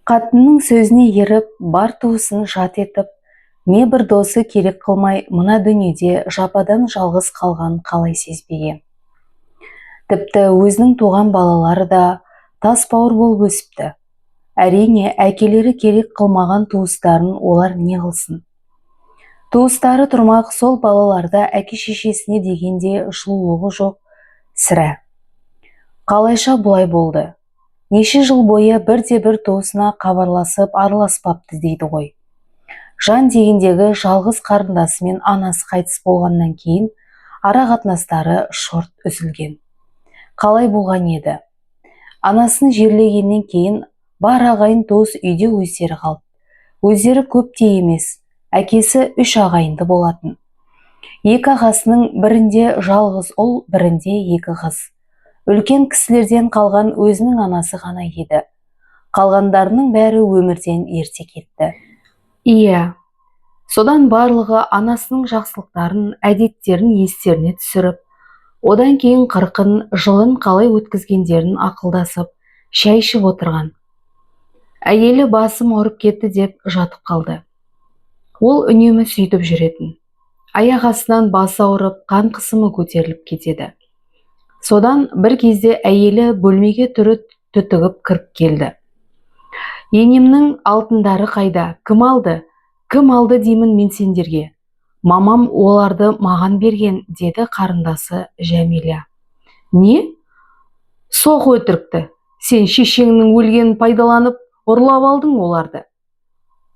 Қатынның сөзіне еріп, бар туысын жат етіп, не бір досы керек қылмай, мына дүниеде жападан жалғыз қалған қалай сезбеген. Тіпті өзінің туған балалары да тас бауыр болып өсіпті. Әрине, әкелері керек қылмаған туыстарын олар не қылсын. Туыстары тұрмақ, сол балаларда әке-шешесіне дегенде жылулығы жоқ, сірә. Қалайша бұлай болды? Неше жыл бойы бірде-бір туысына хабарласып араласпапты дейді ғой. Жан дегендегі жалғыз қарындасы мен анасы қайтыс болғаннан кейін ара қатынастары шорт үзілген. Қалай болған еді? Анасын жерлегеннен кейін бар ағайын туыс үйде өздері қалды. Өздері көп те емес, әкесі 3 ағайынды болатын. 2 ағасының бірінде жалғыз ұл, бірінде 2 қыз. Үлкен кісілерден қалған өзінің анасы ғана еді. Қалғандарының бәрі өмірден ерте кетті. Иә, содан барлығы анасының жақсылықтарын, әдеттерін естеріне түсіріп, одан кейін 40 жылын қалай өткізгендерін ақылдасып, шай ішіп отырған. Әйелі басым ауырып кетті деп жатып қалды. Ол үнемі сөйтіп жүретін. Аяқ астынан басы ауырып, қан қысымы көтеріліп кетеді. Содан бір кезде әйелі бөлмеге түтігіп кіріп келді. Енемнің алтындары қайда? Кім алды? Кім алды деймін мен сендерге? Мамам оларды маған берген, деді қарындасы Жәмила. Не? Соқ өтірікті. Сен шешеңнің өлгенін пайдаланып, ұрлап алдың оларды.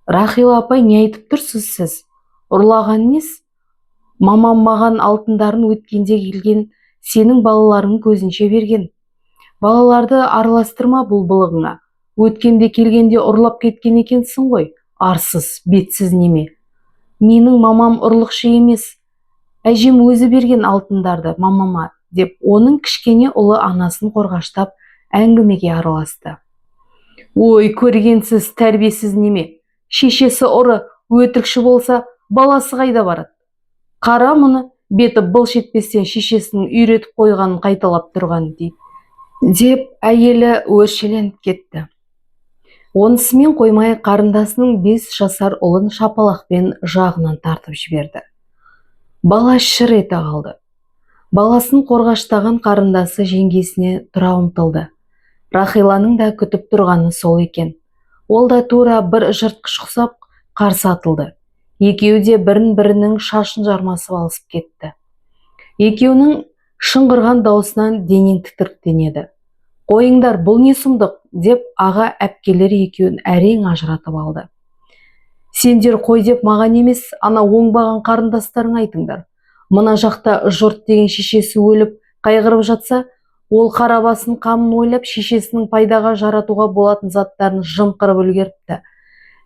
Рахила апай, не айтып тұрсыз сіз? Ұрлаған нес? Мамам маған алтындарын өткенде келген сенің балаларың көзінше берген. Балаларды араластырма бұл былығыңа. Өткенде келгенде ұрлап кеткен екенсің ғой. Арсыз, бетсіз неме. Менің мамам ұрлықшы емес. Әжем өзі берген алтындарды мамама, деп оның кішкене ұлы анасын қорғаштап әңгімеге араласты. Ой, көргенсіз, тәрбиесіз неме. Шешесі ұры, өтірікші болса, баласы қайда барады? Қара мұны, беті былш етпестен шешесінің үйретіп қойғанын қайталап тұрған дейді. Деп әйелі өршеленіп кетті. Онысымен қоймай қарындасының 5 жасар ұлын шапалақпен жағынан тартып жіберді. Бала шыр ете қалды. Баласын қорғаштаған қарындасы жеңгесіне тұра ұмтылды. Рахиланың да күтіп тұрғаны сол екен. Ол да тура бір жыртқыш құсап қарсы атылды. Екеуі де бірін-бірінің шашын жармасып алысып кетті. Екеуінің шыңғырған даусынан денең тітіріктенеді. Қойыңдар, бұл не сұмдық, деп аға әпкелер екеуін әрең ажыратып алды. Сендер қой деп маған емес, ана оңбаған қарындастарың айтыңдар. Мына жақта жұрт деген шешесі өліп, қайғырып жатса, ол қарабасын қамын ойлап шешесінің пайдаға жаратуға болатын заттарын жымқырып үлгеріпті.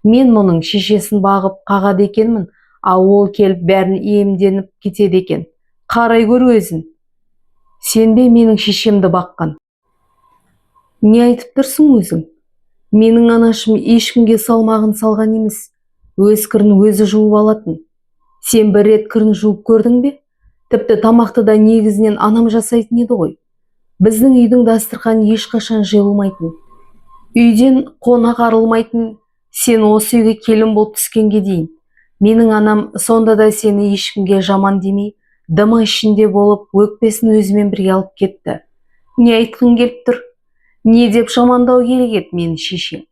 Мен мұның шешесін бағып қағады екенмін, ол келіп бәрін иемденіп кетеді екен. Қарай көр өзін. Сен бе менің шешемді баққан? Не айтып тұрсың өзің? Менің анашым ешкімге салмағын салған емес. Өз кірін өзі жуып алатын. Сен бір рет кірін жуып көрдің бе? Тіпті тамақты да негізінен анам жасайтын еді ғой. Біздің үйдің дастарханы ешқашан жиылмайтын. Үйден қонақ арылмайтын. Сен осы үйге келін болып түскенге дейін. Менің анам сонда да сені ешкімге жаман демей, дымы ішінде болып, өкпесін өзімен бірге алып кетті. Не айтқың келіп тұр? Не деп жамандау керек еді мені шешең?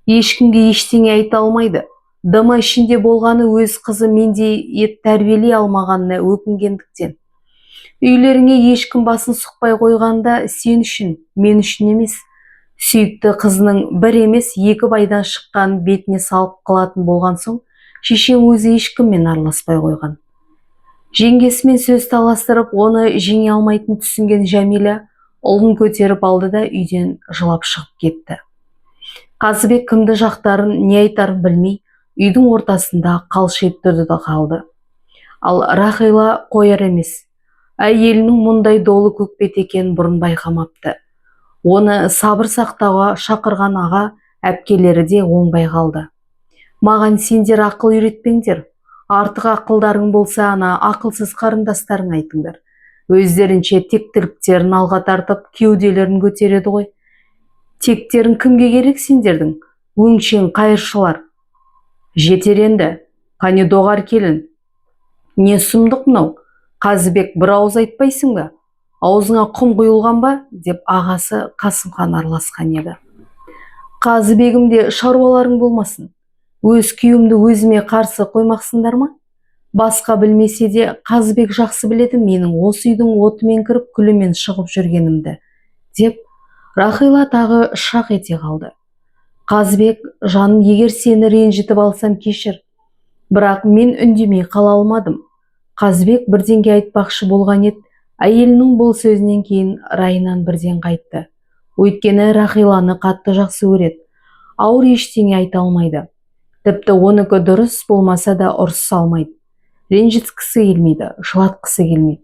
Ешкімге ештеңе айта алмайды. Дымы ішінде болғаны өз қызы мендей ет тәрбиелей алмағанына өкінгендіктен. Үйлеріңе ешкім басын сұқпай қойғанда сен үшін, мен үшін емес. Сүйікті қызының бір емес 2 байдан шыққан бетіне салып қылатын болған соң, шешең өзі ешкіммен араласпай қойған. Жеңгесімен сөз таластырып, оны жеңе алмайтын түсінген Жәмила ұлын көтеріп алды да үйден жылап шығып кетті. Қазыбек кімді жақтарын, не айтарын білмей, үйдің ортасында қалшиып тұрды да қалды. Ал Рахила қояр емес. Әйелінің мұндай долы көкбет екенін бұрын байқамапты. Оны сабыр сақтауға шақырған аға әпкелері де оңбай қалды. Маған сендер ақыл үйретпеңдер. Артық ақылдарың болса, ана ақылсыз қарындастарың айтыңдар. Өздерінше тектіліктерін алға тартып, кеуделерін көтереді ғой. Тектерің кімге керек сендердің? өңшең қайыршылар. Жетер енді, қане доғар келін. Не сұмдық мынау, Қазыбек бір ауыз айтпайсың ба? Аузыңа құм құйылған ба? Деп ағасы Қасымхан араласқан еді. Қазыбегімде шаруаларың болмасын. Өз күйеуімді өзіме қарсы қоймақсыңдар ма? Басқа білмесе де Қазыбек жақсы біледі менің осы үйдің отымен кіріп күлімен шығып жүргенімді, деп Рахила тағы шақ ете қалды. Қазыбек, жаным, егер сені ренжітіп алсам кешір, бірақ мен үндемей қала алмадым. Қазыбек бірдеңе айтпақшы болған еді, әйелінің бұл сөзінен кейін райынан бірден қайтты. Өйткені Рахиланы қатты жақсы көреді, ауыр ештеңе айта алмайды. Тіпті оныкі дұрыс болмаса да ұрсыса алмайды. Ренжіткісі келмейді, жылатқысы келмейді.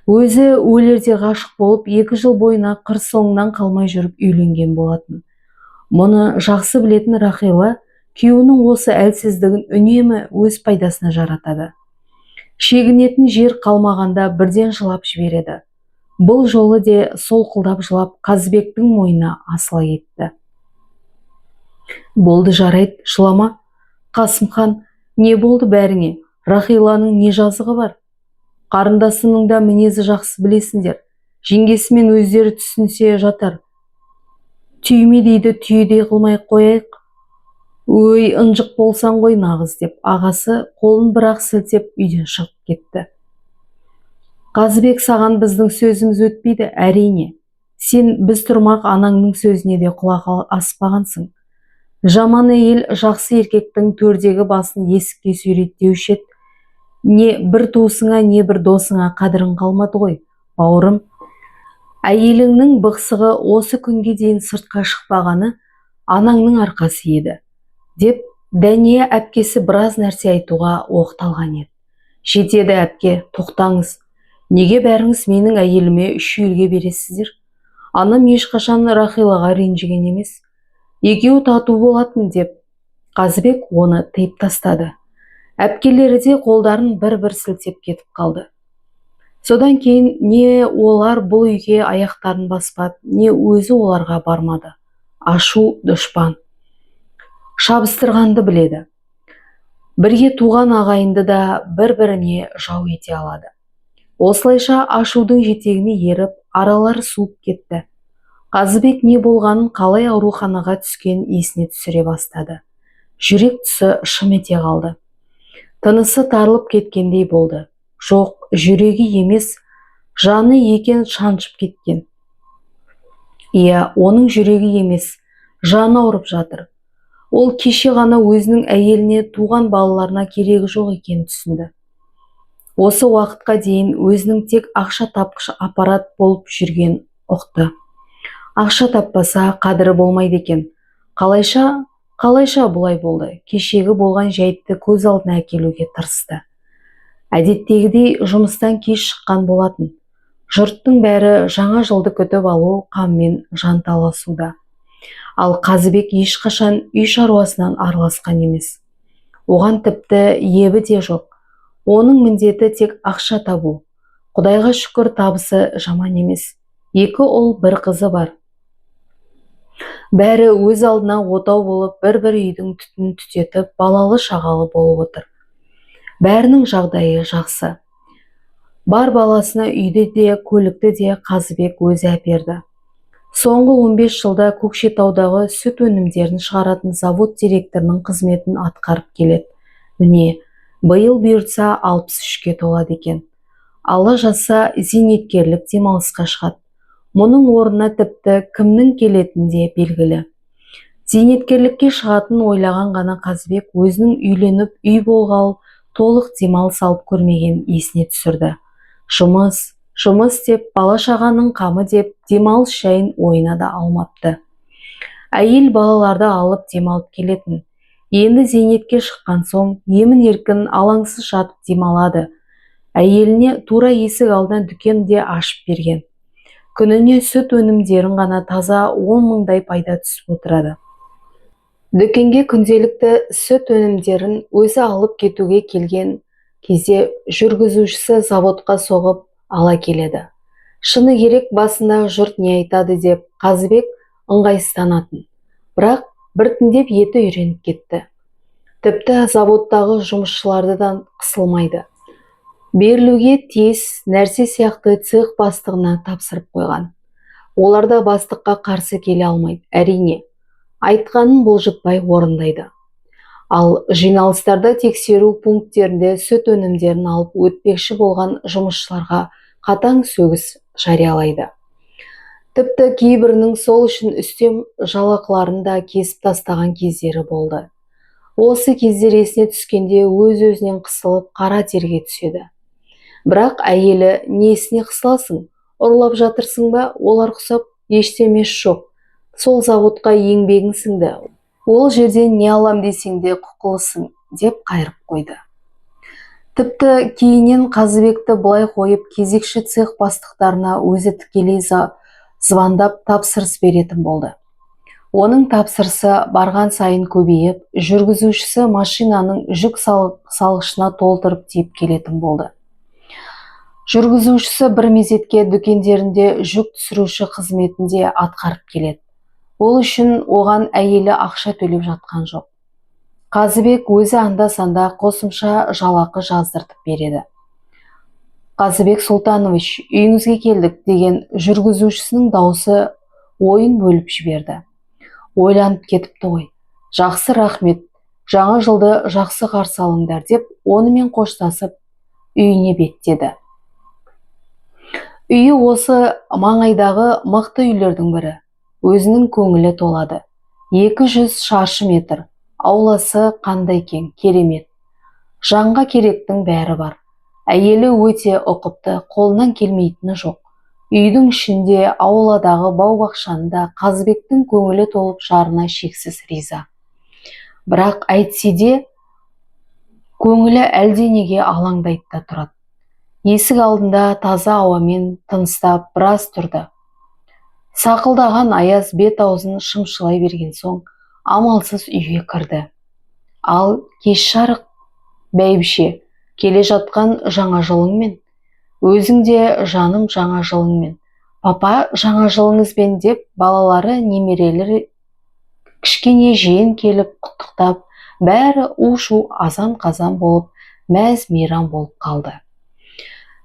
Өзі өлерде ғашық болып 2 жыл бойына қыр соңынан қалмай жүріп үйленген болатын. Мұны жақсы білетін Рахила күйеуінің осы әлсіздігін үнемі өз пайдасына жаратады. Шегінетін жер қалмағанда бірден жылап жібереді. Бұл жолы де солқылдап жылап Қазыбектің мойнына асыла кетті. Болды, жарайды, жылама. Қасымхан, не болды бәріңе? Рахиланың не жазығы бар? Қарындасының да мінезі жақсы білесіңдер. Жеңгесімен өздері түсінсе жатар. Түйме дейді, түйедей қылмай қояйық. Өй, ынжық болсаң ғой нағыз, деп ағасы қолын бірақ сілтеп үйден шығып кетті. Қазыбек, саған біздің сөзіміз өтпейді, әрине. Сен біз тұрмақ анаңның сөзіне де құлақ аспағансың. Жаман әйел жақсы еркектің төрдегі басын есікке сүйрейді деуші еді. Не бір туысыңа, не бір досыңа қадірің қалмады ғой, бауырым. Әйеліңнің бықсығы осы күнге дейін сыртқа шықпағаны анаңның арқасы еді, деп Дәния әпкесі біраз нәрсе айтуға оқталған еді. Жетеді әпке, тоқтаңыз. Неге бәріңіз менің әйеліме шүйілге бересіздер? Анам ешқашан Рахилаға ренжіген емес. Екеуі тату болатын, деп Қазыбек оны тыйып тастады. Әпкелері де қолдарын бір-бір сілтеп кетіп қалды. Содан кейін не олар бұл үйге аяқтарын баспады, не өзі оларға бармады. Ашу дұшпан. Шабыстырғанды біледі. Бірге туған ағайынды да бір-біріне жау ете алады. Осылайша ашудың жетегіне еріп, аралары суып кетті. Қазыбек не болғанын, қалай ауруханаға түскен есіне түсіре бастады. Жүрек тұсы шым ете қалды. Тынысы тарылып кеткендей болды. Жоқ, жүрегі емес, жаны екен шаншып кеткен. Иә, оның жүрегі емес, жаны ауырып жатыр. Ол кеше ғана өзінің әйеліне, туған балаларына керегі жоқ екенін түсінді. Осы уақытқа дейін өзінің тек ақша тапқыш аппарат болып жүрген ұқты. Ақша таппаса қадірі болмайды екен. Қалайша бұлай болды? Кешегі болған жайтты көз алдына әкелуге тырысты. Әдеттегідей жұмыстан кеш шыққан болатын. Жұрттың бәрі жаңа жылды күтіп алу қаммен жанталасуда. Ал Қазыбек ешқашан үй шаруасынан араласқан емес. Оған тіпті ебі де жоқ. Оның міндеті тек ақша табу. Құдайға шүкір, табысы жаман емес. 2 ұл, 1 қызы бар. Бәрі өз алдына отау болып, бір-бір үйдің түтін түтетіп, балалы шағалы болып отыр. Бәрінің жағдайы жақсы. Бар баласына үйді де, көлікті де Қазыбек өзі әперді. Соңғы 15 жылда Көкшетаудағы сүт өнімдерін шығаратын завод директорының қызметін атқарып келеді. Міне, биыл бұйыртса 63-ке толады екен. Алла жазса зейнеткерлік демалысқа шығады. Мұның орнына тіпті кімнің келетіні де белгілі. Зейнеткерлікке шығатын ойлаған ғана Қазыбек өзінің үйленіп үй болғалы толық демалыс алып көрмеген есіне түсірді. Жұмыс деп, бала-шағаның қамы деп демалыс жайын ойына да алмапты. Әйел балаларды алып демалып келетін. Енді зейнетке шыққан соң емін-еркін алаңсыз жатып демалады. Әйеліне тура есік алдынан дүкен де ашып берген. Күніне сүт өнімдерін ғана таза 10 мыңдай пайда түсіп отырады. Дүкенге күнделікті сүт өнімдерін өзі алып кетуге келген кезде жүргізушісі заводқа соғып ала келеді. Шыны керек, басында жұрт не айтады деп Қазыбек ыңғайсызданатын. Бірақ біртіндеп еті үйреніп кетті. Тіпті заводтағы жұмысшылардан қысылмайды. Берілуге тез нәрсе сияқты цех бастығына тапсырып қойған. Олар да бастыққа қарсы келе алмайды, әрине. Айтқанын бұлжытпай орындайды. Ал жиналыстарда тексеру пункттерінде сүт өнімдерін алып өтпекші болған жұмысшыларға қатаң сөгіс жариялайды. Тіпті кейбірінің сол үшін үстем жалақыларын да кесіп тастаған кездері болды. Осы кездер есіне түскенде өз-өзінен қысылып қара терге түседі. Бірақ әйелі несіне қысыласың? Ұрлап жатырсың ба? Олар құсап ештемесі жоқ. Сол заводқа еңбегің сіңді. Ол жерден не алам десең де құқылысың, деп қайырып қойды. Тіпті кейіннен Қазыбекті былай қойып, кезекші цех бастықтарына өзі тікелей звондап тапсырыс беретін болды. Оның тапсырысы барған сайын көбейіп, жүргізушісі машинаның жүк салғышына толтырып тиеп келетін болды. Жүргізушісі бір мезетке дүкендерінде жүк түсіруші қызметінде атқарып келеді. Ол үшін оған әйелі ақша төлеп жатқан жоқ. Қазыбек өзі анда-санда қосымша жалақы жаздыртып береді. Қазыбек Сұлтанович, үйіңізге келдік деген жүргізушісінің даусы ойын бөліп жіберді. Ойланып кетіпті ғой. Жақсы, рахмет, жаңа жылды жақсы қарсы алыңдар деп онымен қоштасып үйіне беттеді. Үйі осы маңайдағы мықты үйлердің бірі. Өзінің көңілі толады. 200 шаршы метр. Ауласы қандай кең, керемет. Жанға керектің бәрі бар. Әйелі өте ұқыпты, қолынан келмейтіні жоқ. Үйдің ішінде, ауладағы бау-бақшанында Қазыбектің көңілі толып жарына шексіз риза. Бірақ әйтсе де көңілі әлденеге алаңдайды да тұрады. Есік алдында таза ауамен тыныстап біраз тұрды. Сақылдаған аяз бет-аузын шымшылай берген соң, амалсыз үйге кірді. Ал кеш жарық, бәйбіше, келе жатқан жаңа жылыңмен. Өзің де жаным жаңа жылыңмен. Папа жаңа жылыңызбен деп балалары, немерелері, кішкене жиен келіп құттықтап, бәрі у-шу азан-қазан болып, мәз-мейрам болып қалды.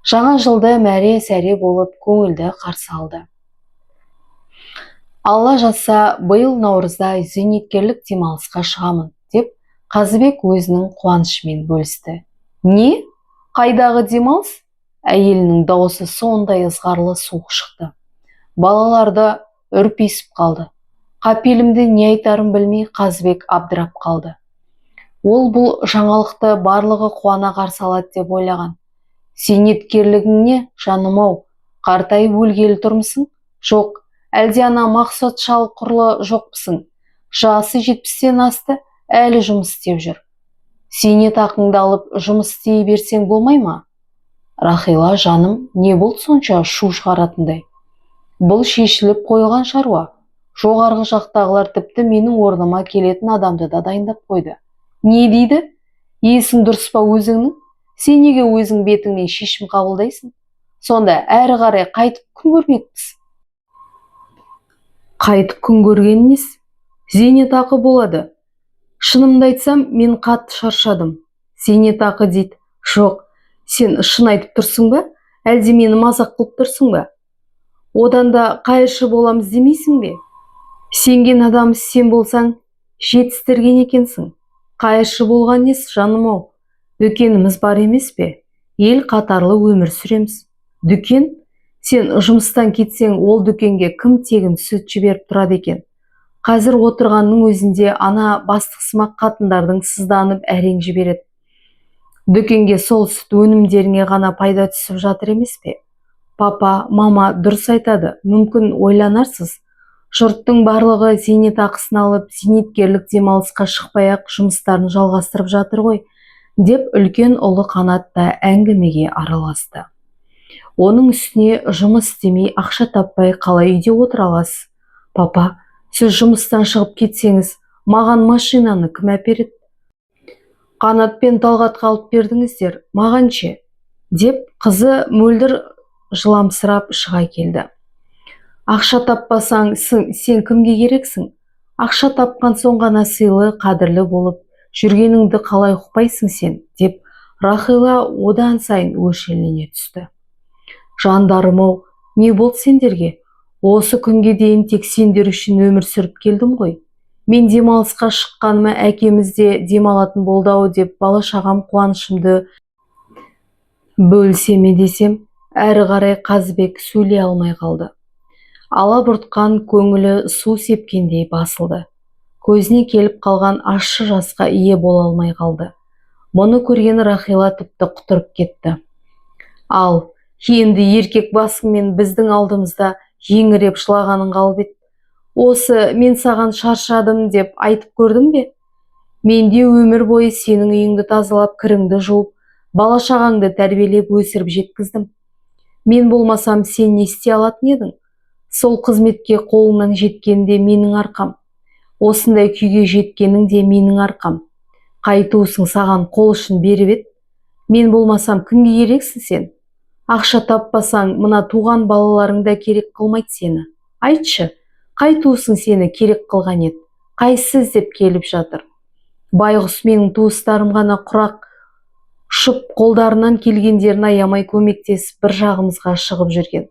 Жаңа жылды мәре-сәре болып көңілді қарсы алды. Алла жазса, биыл наурызда зейнеткерлік демалысқа шығамын, деп Қазыбек өзінің қуанышымен бөлісті. Не? Қайдағы демалыс? Әйелінің дауысы сондай ызғарлы суық шықты. Балаларды үрпиісіп қалды. Қапелімде не айтарын білмей Қазыбек абдырап қалды. Ол бұл жаңалықты барлығы қуана қарсы алады деп ойлаған. Зейнеткерлігіңне, жаным-ау, қартайып өлгелі тұрмысың? Жоқ, әлде ана Мақсат шал құрлы жоқпысың? Жасы 70-тен асты, әлі жұмыс істеп жүр. Зейнетақыңды алып жұмыс істей берсең болмай ма? Рахила, жаным, не болды сонша шу шығаратындай? Бұл шешіліп қойылған шаруа. Жоғарғы жақтағылар тіпті менің орныма келетін адамды да дайындап қойды. Не дейді? Есің дұрыс па өзіңнің? Сен неге өзің бетіңмен шешім қабылдайсың? Сонда әрі қарай қайтып күн көрмекпіз. Қайтып күн көрген несі? Зейнетақы болады. Шынымды айтсам, мен қатты шаршадым. Зейнетақы дейді. Жоқ, сен шын айтып тұрсың ба? Әлде мені мазақ қылып тұрсың ба? Одан да қайыршы боламыз демейсің бе? Сенген адам сен болсаң, жетістірген екенсің. Қайыршы болған несі, жаным-ау? Дүкеніміз бар емес пе? Ел қатарлы өмір сүреміз. Дүкен? Сен жұмыстан кетсең, ол дүкенге кім тегін сүт жіберіп тұрады екен? Қазір отырғанның өзінде ана бастықсымақ қатындардың сызданып әрең жібереді. Дүкенге сол сүт өнімдеріне ғана пайда түсіп жатыр емес пе? Папа, мама дұрыс айтады, мүмкін ойланарсыз. Жұрттың барлығы зейнетақысын алып, зейнеткерлік демалысқа шықпай-ақ жұмыстарын жалғастырып жатыр ғой, деп үлкен ұлы Қанат та әңгімеге араласты. Оның үстіне жұмыс істемей, ақша таппай қалай үйде отыра аласыз? Папа, сіз жұмыстан шығып кетсеңіз, маған машинаны кім әпереді? Қанат пен Талғатқа алып бердіңіздер, маған ше? Деп қызы мөлдір жыламсырап шыға келді. Ақша таппасаң, сен кімге керексің? Ақша тапқан соң ғана сыйлы, қадірлі болып, жүргеніңді қалай ұқпайсың сен, деп Рахила одан сайын өршелене түсті. Жандарым-ау, не болды сендерге? Осы күнге дейін тек сендер үшін өмір сүріп келдім ғой. Мен демалысқа шыққаныма әкеміз де демалатын болды-ау деп бала-шағам қуанышымды бөлсеме десем, әрі қарай Қазыбек сөйлей алмай қалды. Алабұртқан көңілі су сепкендей басылды. Көзіне келіп қалған ащы жасқа ие бола алмай қалды. Мұны көрген Рахила тіпті құтырып кетті. Ал, енді еркек басыңмен біздің алдымызда еңіреп жылағаның қалып еді. Осы мен саған шаршадым деп айтып көрдің бе? Менде өмір бойы сенің үйіңді тазалап, кіріңді жуып, бала-шағаңды тәрбиелеп өсіріп жеткіздім. Мен болмасам сен не істей алатын едің? Сол қызметке қолыңнан жеткенде менің арқам. Осындай күйге жеткенің де менің арқам. Қайтуысың саған қол ұшын беріп еді. Мен болмасам кімге керексің сен? Ақша таппасаң, мына туған балаларың да керек қылмайды сені. Айтшы, қайтуысың сені керек қылған еді? Қайсысы іздеп келіп жатыр? Байғұс менің туыстарым ғана құрақ ұшып, қолдарынан келгендерін аямай көмектесіп бір жағымызға шығып жүрген.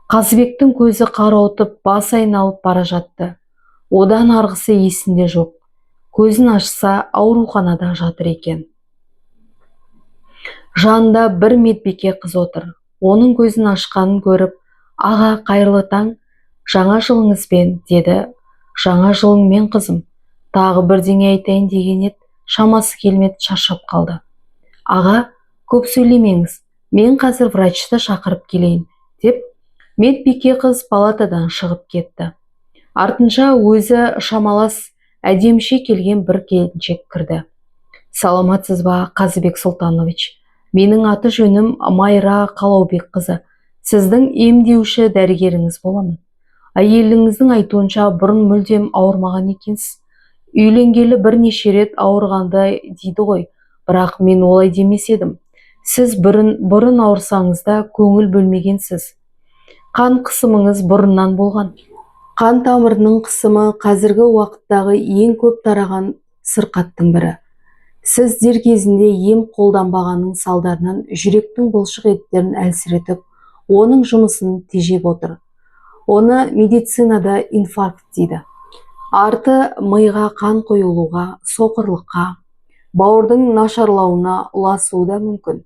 Қазыбектің көзі қарауытып, бас айналып бара жатты. Одан арғысы есінде жоқ. Көзін ашса, ауруханада жатыр екен. Жанында бір медбике қыз отыр. Оның көзін ашқанын көріп, аға қайырлы таң, жаңа жылыңызбен, деді. Жаңа жылыңмен қызым. Тағы бірдеңе айтайын деген еді, шамасы келмеді, шаршап қалды. Аға, көп сөйлемеңіз, мен қазір врачты шақырып келейін, деп медбике қыз палатадан шығып кетті. Артынша өзі шамалас әдеміше келген бір келіншек кірді. Саламатсыз ба, Қазыбек Сұлтанович? Менің аты жөнім Майра Қалаубек қызы. Сіздің емдеуші дәрігеріңіз боламын. Әйеліңіздің айтуынша бұрын мүлдем ауырмаған екенсіз. Үйленгелі бірнеше рет ауырғандай дейді ғой, бірақ мен олай демес едім. Сіз бұрын ауырсаңыз да көңіл бөлмегенсіз. Қан қысымыңыз бұрыннан болған. Қан тамырының қысымы қазіргі уақыттағы ең көп тараған сырқаттың бірі. Сіз дер кезінде ем қолданбағанның салдарынан жүректің бұлшық еттерін әлсіретіп, оның жұмысын тежеп отыр. Оны медицинада инфаркт дейді. Арты миға қан құйылуға, соқырлыққа, бауырдың нашарлауына ұласуы да мүмкін.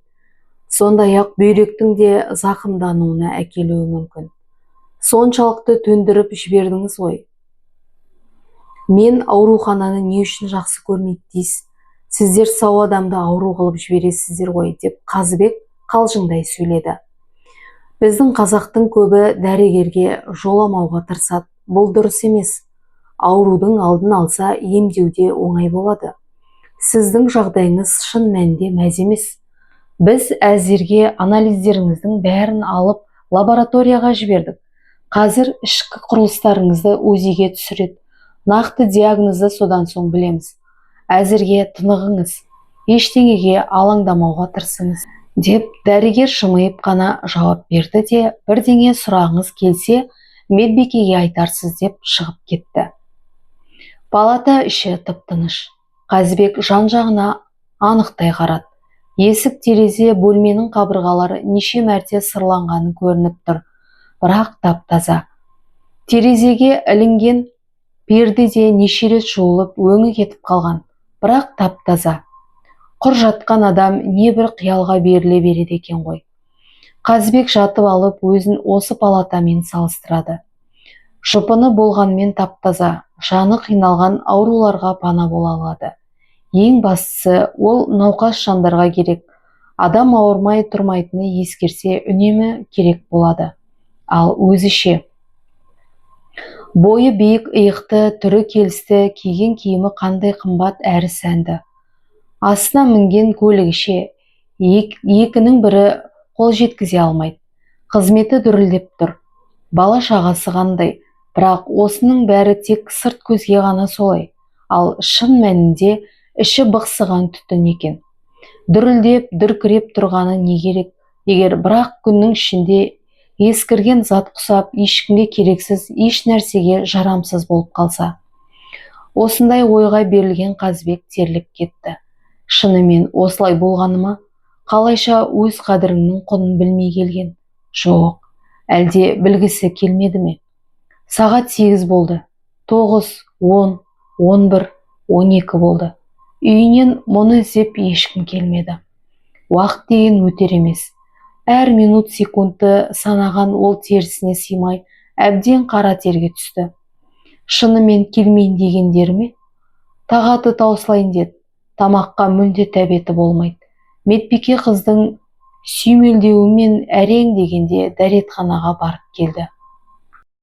Сондай-ақ бүйректің де зақымдануына әкелуі мүмкін. Соншалықты төндіріп жібердіңіз ғой. Мен аурухананы не үшін жақсы көрмейді дейсіз? Сіздер сау адамды ауру қылып жібересіздер ғой, деп Қазыбек қалжыңдай сөйледі. Біздің қазақтың көбі дәрігерге жоламауға тырысады. Бұл дұрыс емес. Аурудың алдын алса, емдеуде оңай болады. Сіздің жағдайыңыз шын мәнінде мәз емес. Біз әзірге анализдеріңіздің бәрін алып лабораторияға жібердік. Қазір ішкі құрылыстарыңызды УЗИ-ге түсіреді. Нақты диагнозды содан соң білеміз. Әзірге тынығыңыз, ештеңеге алаңдамауға тырысыңыз, деп дәрігер жымиып қана жауап берді де, бірдеңе сұрағыңыз келсе, медбикеге айтарсыз, деп шығып кетті. Палата іші тып-тыныш. Қазыбек жан-жағына анықтай қарады. Есік-терезе, бөлменің қабырғалары неше мәрте сырланғаны көрініп тұр, бірақ тап-таза. Терезеге ілінген перде де неше рет жуылып, өңі кетіп қалған, бірақ тап-таза. Құр жатқан адам небір қиялға беріле береді екен ғой. Қазыбек жатып алып өзін осы палатамен салыстырады. Жұпыны болғанмен тап-таза, жаны қиналған ауруларға пана бола алады. Ең бастысы, ол науқас жандарға керек. Адам ауырмай тұрмайтыны ескерсе, үнемі керек болады. Ал өзі ше? Бойы биік, иықты, түрі келісті, киген киімі қандай қымбат әрі сәнді. Астына мінген көлігі ше? Екінің бірі қол жеткізе алмайды. Қызметі дүрілдеп тұр. Бала шағасы қандай, бірақ осының бәрі тек сырт көзге ғана солай. Ал шын мәнінде іші бықсыған түтін екен. Дүрілдеп, дүркіреп тұрғаны не керек? Егер бірақ күннің ішінде ескірген зат құсап, ешкімге керексіз, еш нәрсеге жарамсыз болып қалса. Осындай ойға берілген Қазыбек терлеп кетті. Шынымен осылай болғаны ма? Қалайша өз қадіріңнің құнын білмей келген? Жоқ, әлде білгісі келмеді ме? Сағат 8 болды. 9, 10, 11, 12 болды. Үйінен мұны іздеп ешкім келмеді. Уақыт деген өтер емес. Әр минут секундты санаған ол терісіне сыймай, әбден қара терге түсті. Шынымен келмейін дегендері ме? Тағаты таусылайын деді. Тамаққа мүлде тәбеті болмайды. Медбике қыздың сүймелдеуімен әрең дегенде дәретханаға барып келді.